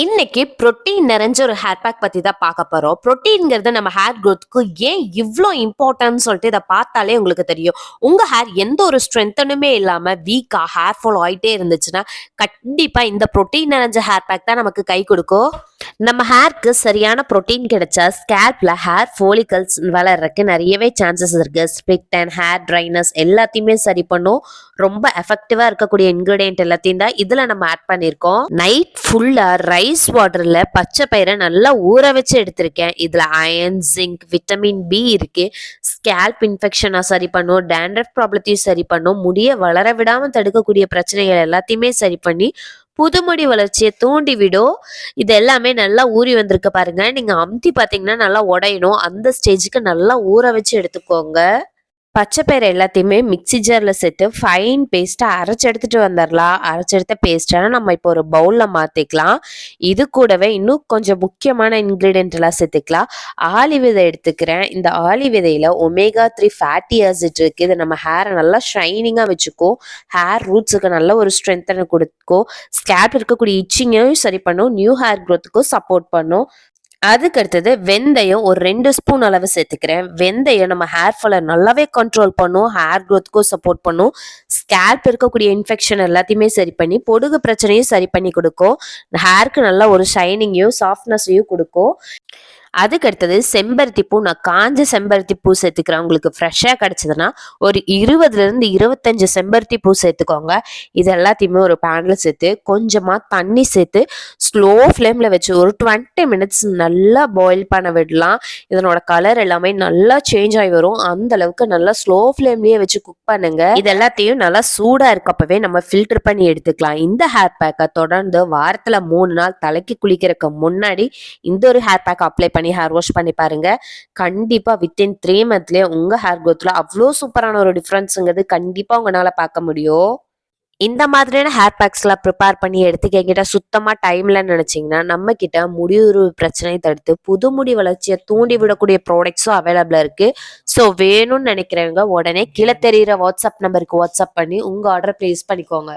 இன்னைக்கு புரோட்டீன் நிறைஞ்ச ஒரு ஹேர் பேக் பத்தி தான் பார்க்க போறோம். புரோட்டீன்ங்கிறது நம்ம ஹேர் குரோத்க்கு ஏன் இவ்ளோ இம்பார்ட்டன்ட்னு சொல்லிட்டு இத பார்த்தாலே உங்களுக்கு தெரியும். உங்க ஹேர் எந்த ஒரு ஸ்ட்ரென்த்தனுமே இல்லாம வீக்கா ஹேர் ஃபால் ஆயிட்டே இருந்துச்சுன்னா, கண்டிப்பா இந்த புரோட்டீன் நிறைஞ்ச ஹேர் பேக் தான் நமக்கு கை கொடுக்கும். நம்ம ஹேருக்கு சரியான புரோட்டீன் கிடைச்சா ஸ்கேல்ப்ல ஹேர் ஃபாலிகல்ஸ் வளர்றதுக்கு நிறையவே சான்சஸ் இருக்கு. ஸ்பிளிட் அண்ட் ஹேர் ட்ரைனஸ் எல்லாத்தையுமே சரி பண்ணும். ரொம்ப எஃபெக்டிவா இருக்கக்கூடிய இன்கிரீடியன்ட் எல்லாத்தையும் தான் இதுல நம்ம ஆட் பண்ணியிருக்கோம். நைட் ஃபுல்லா ரைஸ் வாட்டர்ல பச்சை பயிரை நல்லா ஊற வச்சு எடுத்திருக்கேன். இதுல அயன், ஜிங்க், விட்டமின் பி இருக்கு. ஸ்கேல்ப் இன்ஃபெக்ஷனை சரி பண்ணும், டேண்ட்ரஃப் ப்ராப்ளத்தையும் சரி பண்ணும், முடிய வளர விடாம தடுக்கக்கூடிய பிரச்சனைகள் எல்லாத்தையுமே சரி பண்ணி புதுமுடி வளர்ச்சியை தூண்டி விடும். இது எல்லாமே நல்லா ஊறி வந்திருக்கு பாருங்க. நீங்க அமுத்தி பாத்தீங்கன்னா நல்லா உடையணும். அந்த ஸ்டேஜுக்கு நல்லா ஊற வச்சு எடுத்துக்கோங்க. பச்சை பயிறு எல்லாத்தையுமே மிக்ஸி ஜாரில் சேர்த்து ஃபைன் பேஸ்ட்டாக அரைச்சி எடுத்துகிட்டு வந்துடலாம். அரைச்சி எடுத்த பேஸ்ட்டான நம்ம இப்போ ஒரு பவுலில் மாற்றிக்கலாம். இது கூடவே இன்னும் கொஞ்சம் முக்கியமான இன்க்ரீடியன்ட் எல்லாம் சேர்த்துக்கலாம். ஆலி விதை எடுத்துக்கிறேன். இந்த ஆலி விதையில் ஒமேகா 3 ஃபேட்டி ஆசிட் இருக்குது. இது நம்ம ஹேரை நல்லா ஷைனிங்காக வச்சுக்கும். ஹேர் ரூட்ஸுக்கு நல்ல ஒரு ஸ்ட்ரென்த்தனை கொடுக்கும். ஸ்கேல்ப் இருக்கக்கூடிய இச்சிங்கையும் சரி பண்ணும். நியூ ஹேர் க்ரோத்துக்கும் சப்போர்ட் பண்ணும். அதுக்கு அடுத்தது வெந்தயம் ஒரு 2 ஸ்பூன் அளவு சேர்த்துக்கிறேன். வெந்தயம் நம்ம ஹேர் ஃபாலை நல்லாவே கண்ட்ரோல் பண்ணும். ஹேர் க்ரோத்துக்கும் சப்போர்ட் பண்ணும். ஸ்கேல்ப் இருக்கக்கூடிய இன்ஃபெக்ஷன் எல்லாத்தையுமே சரி பண்ணி பொடுகு பிரச்சனையும் சரி பண்ணி கொடுக்கும். ஹேருக்கு நல்லா ஒரு ஷைனிங்கையும் சாஃப்ட்னஸையும் கொடுக்கும். அதுக்கு அடுத்தது செம்பருத்தி பூ. நான் காஞ்ச செம்பருத்தி பூ சேர்த்துக்கிறேன். உங்களுக்கு ஃப்ரெஷ்ஷாக கிடச்சதுன்னா ஒரு 20 to 25 செம்பருத்தி பூ சேர்த்துக்கோங்க. இது எல்லாத்தையுமே ஒரு பேனில் சேர்த்து கொஞ்சமாக தண்ணி சேர்த்து ஸ்லோ ஃப்ளேமில் வச்சு ஒரு 20 minutes நல்லா பாயில் பண்ண விடலாம். இதனோட கலர் எல்லாமே நல்லா சேஞ்ச் ஆகி வரும். அந்த அளவுக்கு நல்லா ஸ்லோ ஃப்ளேம்லேயே வச்சு குக் பண்ணுங்க. இது எல்லாத்தையும் நல்லா சூடாக இருக்கப்பவே நம்ம ஃபில்டர் பண்ணி எடுத்துக்கலாம். இந்த ஹேர் பேக்கை தொடர்ந்து வாரத்தில் 3 நாள் தலைக்கு குளிக்கிறதுக்கு முன்னாடி இந்த ஒரு ஹேர் பேக் அப்ளை பண்ணி ஹேர் வாஷ் பண்ணி பாருங்க. கண்டிப்பா வித்தின் 3 month்லயே உங்க ஹேர் க்ரோத்ல அவ்வளோ சூப்பரான ஒரு டிஃபரன்ஸுங்கிறது கண்டிப்பா உங்களால பார்க்க முடியும். இந்த மாதிரியான ஹேர் பேக்ஸ்லாம் ப்ரிப்பேர் பண்ணி எடுத்துக்க என்கிட்ட சுத்தமா டைம் இல்லைன்னு நினைச்சீங்கன்னா, நம்ம கிட்ட முடியுறவு பிரச்சனையை தடுத்து புது முடி வளர்ச்சியை தூண்டி விடக்கூடிய ப்ராடக்ட்ஸும் அவைலபிளா இருக்கு. ஸோ வேணும்னு நினைக்கிறவங்க உடனே கீழே தெரியிற வாட்ஸ்அப் நம்பருக்கு வாட்ஸ்அப் பண்ணி உங்க ஆர்டர் பிளேஸ் பண்ணிக்கோங்க.